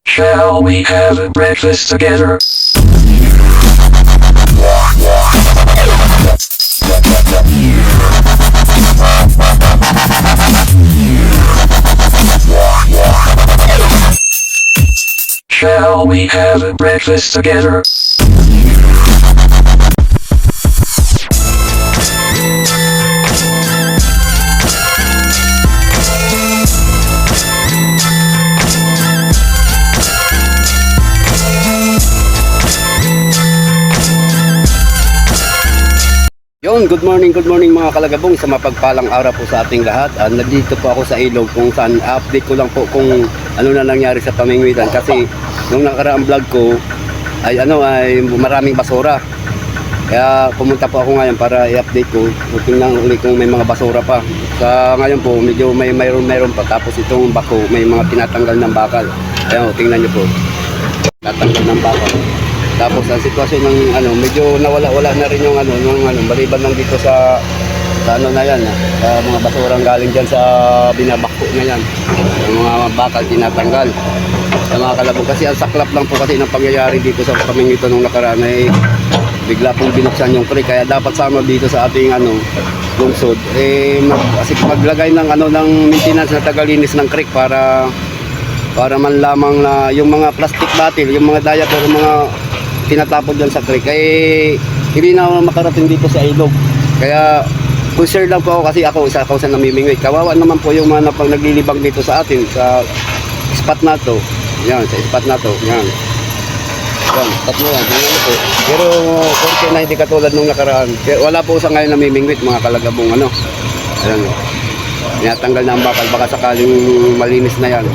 Shall we have a breakfast together? Shall we have a breakfast together? Good morning mga kalagabong, sa mapagpalang araw po sa ating lahat. Nandito po ako sa ilog kung saan update ko lang po kung ano na nangyari sa pamingwitan, kasi nung nakaraang vlog ko ay maraming basura. Kaya pumunta po ako ngayon para i-update ko, tingnan ulit kung may mga basura pa. Sa ngayon po medyo mayroon pa, tapos itong bako may mga tinatanggal ng bakal. Ayan, tingnan nyo po, tatanggal ng bakal. Tapos ang sitwasyon ng medyo nawala-wala na rin yung maliban lang dito sa na yan, sa mga basurang galing diyan sa binabako na yan. Yung mga bakal tinatanggal. Sa mga kalabog, kasi ang saklap lang po kasi ng pangyayari dito sa pamingwitan nung nakaraan ay bigla pong binuksan yung creek, kaya dapat sama dito sa ating lungsod maglagay ng ng maintenance na tagalinis ng creek para man lamang na yung mga plastic bottle, yung mga diaper, yung mga tinatapon dyan sa creek ay hindi na makarating dito sa ilog. Kaya concerned lang po ako, kasi isa ako sa namimingwit. Kawawa naman po yung mga pag naglilibang dito sa atin sa spot na to. Yan, sa spot na to. Yan, spot na yan. Yan po. Pero konti na hindi katulad nung nakaraan. Kaya wala po sa ngayon namimingwit mga kalagabong Ayan, tinatanggal na ang bakal, baka sakaling malinis na yan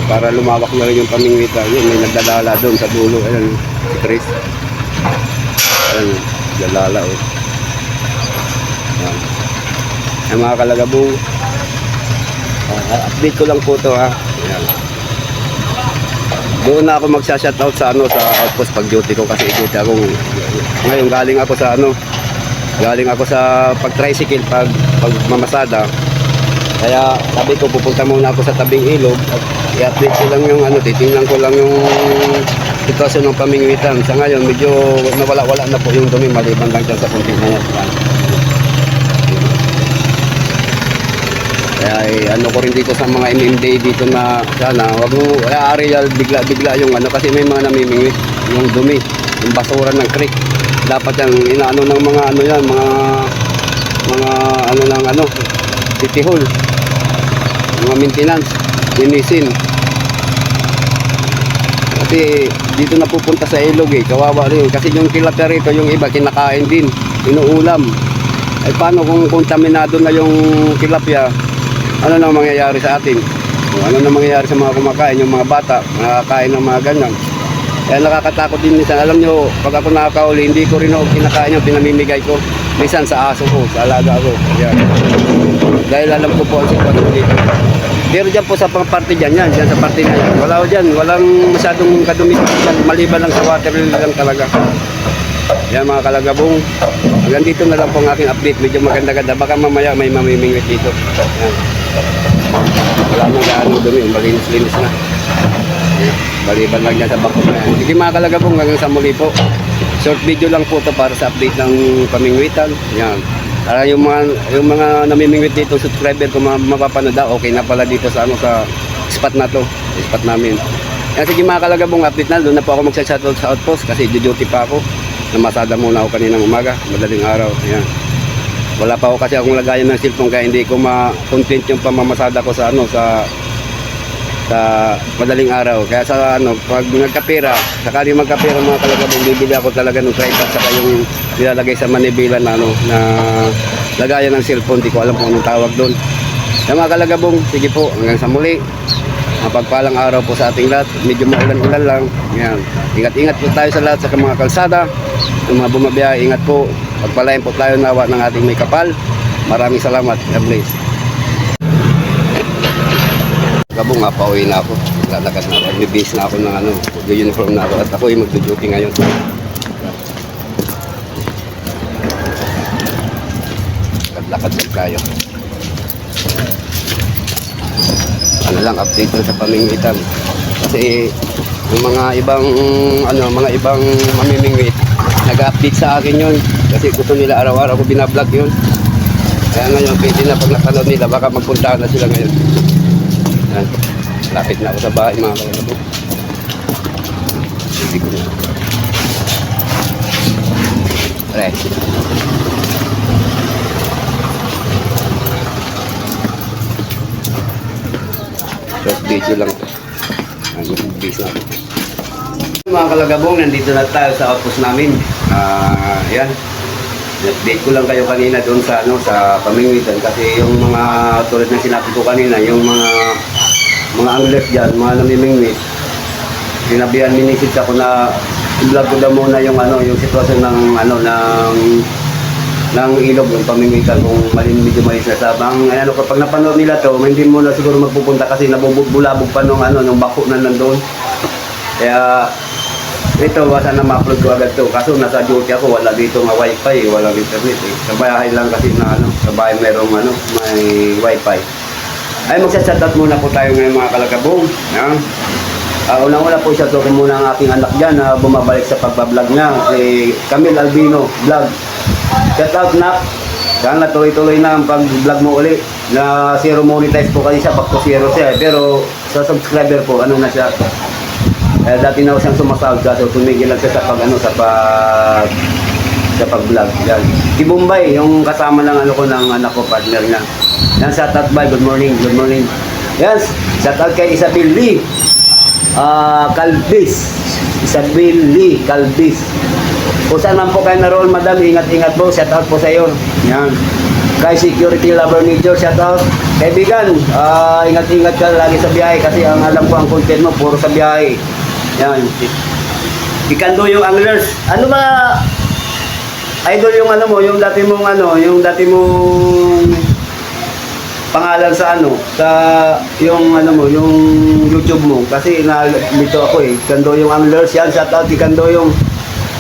para lumawak na rin yung pamingwitan. Yun, may nagdadala doon sa dulo. Ayan, si Chris. Ayan, nagdadala Ayan. Ayan mga kalagabong, update ko lang po ito Ayan. Doon na ako magsha-shoutout sa sa outpost pag duty ko, kasi duty ako ngayon. Galing ako sa pag-tricycle, pag mamasada. Kaya sabi ko pupunta muna ako sa tabing ilog at i-update ko lang yung titingnan ko lang yung sitwasyon ng pamingwitan. Sa ngayon medyo nawala-wala na po yung dumi, maliban lang dyan sa kunti na yan. Kaya ko rin dito sa mga MMD dito na sana wag mo areal bigla yung kasi may mga namimingwit yung dumi, yung basura ng creek. Dapat yung inaano ng mga mga city hall, mga maintenance, linisin. Kasi dito napupunta sa ilog kawawa rin. Kasi yung tilapia rito, yung iba kinakain din, inuulam. Ay paano kung kontaminado na yung tilapia? Ano nang mangyayari sa atin? Ano nang mangyayari sa mga kumakain, yung mga bata, nakakain ng mga ganyan? Kaya nakakatakot din minsan. Alam nyo, pag ako nakakauli, hindi ko rin kinakain yung pinamimigay ko. Minsan sa aso ko, sa alaga ko. Yan. Dahil alam ko po ang sitwasyon dito. Pero dyan po sa parte dyan sa parte na yan. Wala ko dyan, walang masyadong kadumi dyan, maliban lang sa water lang talaga. Yan mga kalagabong, hanggang dito na lang po ang aking update. Medyo maganda-ganda, baka mamaya may mamimingwit dito. Yan. Wala nang gaano dumi, malinis-linis na. Yan. Baliban lang dyan sa bakot na yan. Sige mga kalagabong, hanggang sa muli po. Short video lang po ito para sa update ng pamingwitan. Yan. Para yung mga namimingwit dito, subscriber ko mapapanood, okay na pala dito sa sa spot na to, spot namin. Yan, sige mga kalagabong, update na. Doon na po ako magsa-shoutout sa outpost kasi duty pa ako. Namasada muna ako kaninang umaga, madaling araw. Yan. Wala pa ako kasi akong lagayan ng cellphone, kaya hindi ko ma-content yung pamamasada ko sa sa madaling araw. Kaya sa pag nagkapira, sakali magkapira mga kalagabong, bibili ako talaga ng tripod saka yung nilalagay sa manibela na lagayan ng cellphone. Di ko alam kung anong tawag doon. Kaya mga kalagabong, sige po, hanggang sa muli. Mapagpalang araw po sa ating lahat. Medyo maulan-ulan lang. Yan. Ingat-ingat po tayo sa lahat sa mga kalsada. Yung mga bumabiyahe, ingat po. Pagpalain po tayo nawa ng ating may kapal. Maraming salamat. God bless. Kabong nga, pauwi na ako. Lalakad na ako. Magbibis na ako ng mag-uniform na ako. At ako ay magduduty ngayon. Lakad lang tayo. Lang, update lang sa pamingwitan. Kasi Yung mga ibang mga ibang mamimingwit, nag-update sa akin yun kasi gusto nila araw-araw ko binablog yun. Kaya ngayon pwede na pag napanood nila baka magpuntahan na sila ngayon. Yan. Lapit na ako sa bahay mga kalabo. Hindi ko na. Right. Short video lang ito. Bis na. Mga kalagabong, nandito na tayo sa outpost namin. Yan. Update ko lang kayo kanina doon sa sa pamingwitan kasi yung mga tulad ng sinabi ko kanina, yung mga anglers diyan, mga namimingwit. Sinabihan minisid ako na i-vlog ko daw muna yung yung sitwasyon ng ilog, yung pamingwitan kung medyo malis na sabang. Kapag napanood nila to, hindi mo na siguro magpupunta kasi nabubulabog pa nung bako na nandoon. Kaya ito, basta na ma-upload ko agad to. Kaso nasa duty ako, wala dito nga wifi, walang internet eh. Sa bahay lang kasi sa bahay merong may wifi. Ay, magsa-shoutout muna po tayo ngayon mga kalagabong. Yan. Unang-una po siya to muna ang aking anak dyan na bumabalik sa pagbablog niya. Si Camille Albino Vlog. Shoutout na. Sana tuloy-tuloy na ang pag-vlog mo uli. Na zero monetize po kasi siya, back to zero siya. Pero sa subscriber po, na siya. Dati na ako siyang sumasahod kaso tumigil lang siya sa pag-vlog. Yan. Si Bombay, yung kasama ng ng anak ko, partner niya. Yan, shoutout by, good morning. Yes, shoutout kay Isabel Lee. Calvis. Isabel Lee Calvis. Kung saan man po kayo naroon, madam, ingat-ingat po. Shoutout po sa iyo. Yan. Kay Security Lover Major, shoutout. Kaibigan, ingat-ingat ka lagi sa biyahe kasi ang alam ko ang content mo, puro sa biyahe. Yan. Ikando yung anglers. Ano ba, idol yung yung dati mong yung pangalan sa sa yung yung YouTube mo kasi dito ako eh. Kando yung anglers yan, shoutout kay Kando yung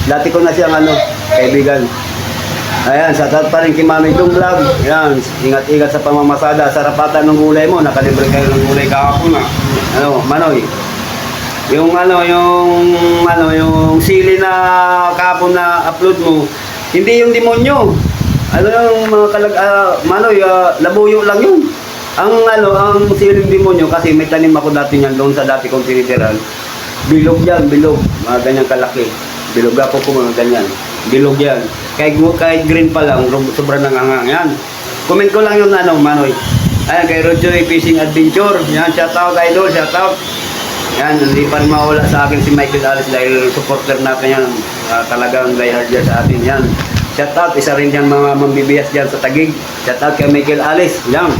dati ko na siyang kaibigan. Ayan, shoutout pa rin kay Mami Dung Vlog. Yan, ingat-ingat sa pamamasada, sarapatan ng gulay mo, nakalibre kayo ng gulay kahapon na. Manoy. Yung yung sili na kahapon na upload mo, hindi yung demonyo. Yung mga Manoy, labuyo lang yun. Ang siling demonyo kasi may tanim ako dati niyan doon sa dati kong tinitiran. Bilog yan, bilog. Mga ganyang kalaki. Bilog ako kung mga ganyan. Bilog yan. Kahit green pa lang, sobrang nangangang yan. Comment ko lang yung Manoy. Ayan, kay Roger Fishing Adventure. Yan, shoutout idol, shoutout. Yan, hindi pa rin mawala sa akin si Michael Alice dahil supporter natin yan. Talagang diehard yan sa atin yan. Shoutout, isa rin yan mga mambibiyas dyan sa Taguig. Shoutout kay Michael Alice. Yan.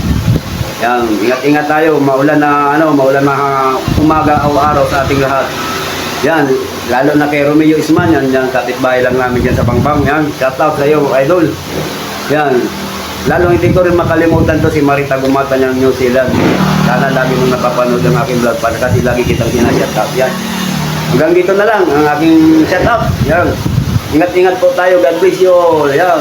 Yan, ingat-ingat tayo. Maulan na umaga o araw sa ating lahat. Yan, lalo na kay Romeo Isman. Yan, kapitbahay lang namin dyan sa Pangbang. Yan, shoutout sa iyo, idol. Yan. Lalo hindi ko rin makalimutan to si Marita Gumata ng New Zealand. Sana lagi mong napapanood ang aking vlog para kasi lagi kitang sinashoutout. Yan. Hanggang dito na lang ang aking shoutout. Yan. Ingat-ingat po tayo. God bless you all. Yan.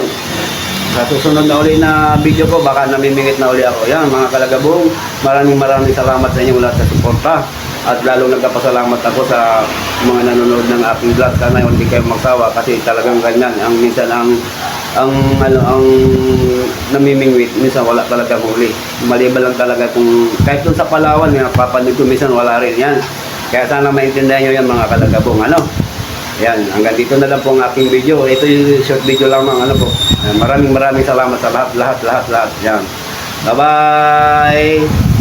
Sa susunod na uli na video ko, baka namimingit na uli ako. Yan, mga kalagabong. Maraming salamat sa inyo lahat sa suporta. At lalo nagpapasalamat ako sa mga nanonood ng aking vlog. Sana hindi kayo magsawa kasi talagang ganyan. Minsan ang namimingwit, minsan wala talaga huli. Maliban lang talaga kung kahit dun sa Palawan, papanood ko minsan wala rin yan. Kaya sana maintindihan nyo yan mga kalagabong. Yan, hanggang dito na lang po ang aking video. Ito yung short video lamang po. Maraming salamat sa lahat. Yan. Bye-bye!